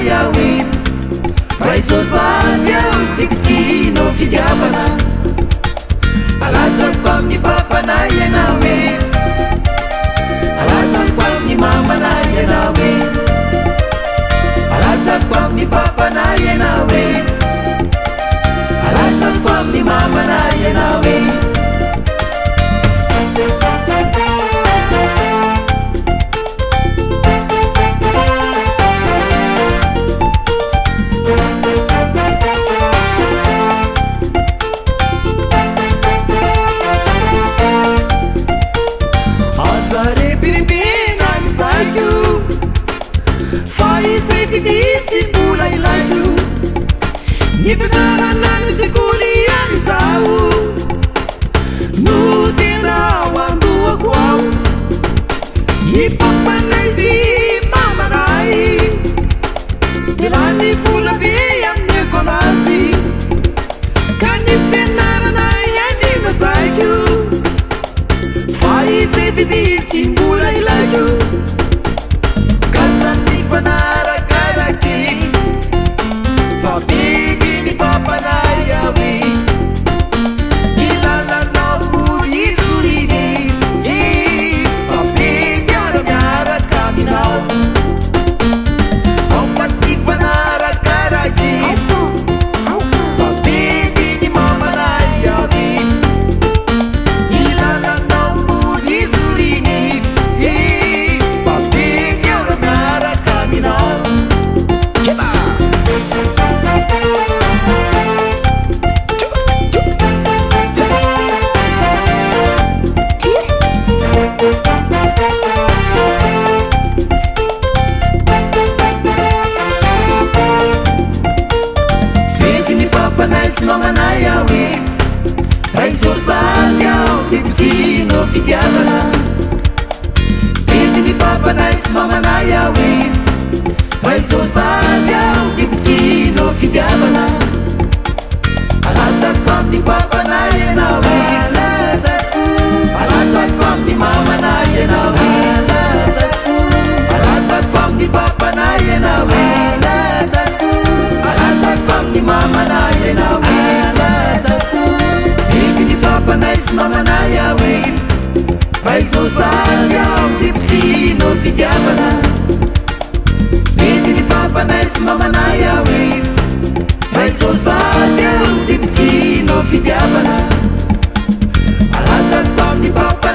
yawe raisosanyao dikitino fitiavana alazako amni papana yanawe alazako amni mamana yanawe alazako amni papana yanawe alazako amni mamana yanawe Nipetananansikolianisau nutinawanduakwau ipapanesi mamarai tilani fulaviamnekolasi kanipenananayanimesaiku faisepidicingulailaju kasanifanarakaraki fabigini papanayawi ilalanau yizurini fabigyaranyara kaminau aupatifanarakaraki fabigini mamanayawi ilalanau yizurini fabigyaranyara kaminau Mamana yawe raisosanyao dikitino fitiavana pitini papa nice mamana yawe raisosanyao dikitino fitiavana alazako amni papa naye nawe alazako amni mama naye nawe alazako amni papa naye nawe alazako amni mama naye nawe Nice mama na yawe raisosanyao dikitino fitiavana pitini papa nice mama na yawe raisosanyao dikitino fitiavana alazako amni papa